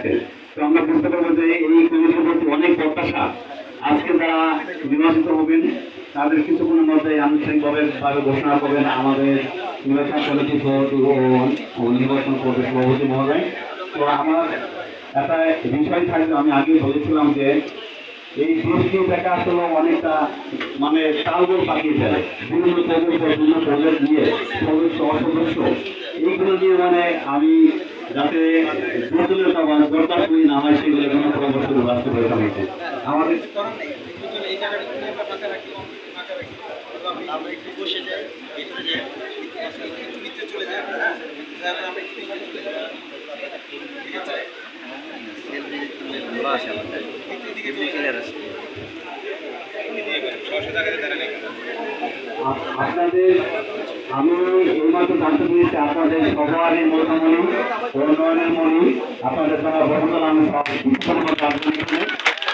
যাচ্ছে। তো আমরা বুঝতে পারবো যে এই কমিটির প্রতি অনেক প্রত্যাশা। আজকে যারা নির্বাচিত হবেন তাদের কিছুক্ষণের মধ্যে আনুষ্ঠানিকভাবে ঘোষণা করবেন আমাদের নির্বাচন কমিটি সভাপতি ও নির্বাচন করবে সভাপতি মহোদয়। তো আমার একটা বিষয় থাকবে, আমি আগেই বলেছিলাম যে এই দেশকে দেখা আসলে অনেকটা মানে তালগোল পাকিয়ে ফেলে, বিভিন্ন প্রজেক্ট নিয়ে সদস্য অসদস্য এইগুলো নিয়ে মানে আমি যাতে জটিলতা বা দরকার করি না হয় সেগুলো কোনো পরামর্শ রাখতে পারি আমাকে আমাদের আমরা একটু বসে যাই, ভিতরে যাই, একটু ভিতরে চলে যাই, আমরা একটু ঠিক আছে। আপনাদের আমি এইমাত্র জানতে পেরেছি আপনাদের সবারই মতামত উন্নয়নের মনে আপনাদের দ্বারা বহুদল আমি সব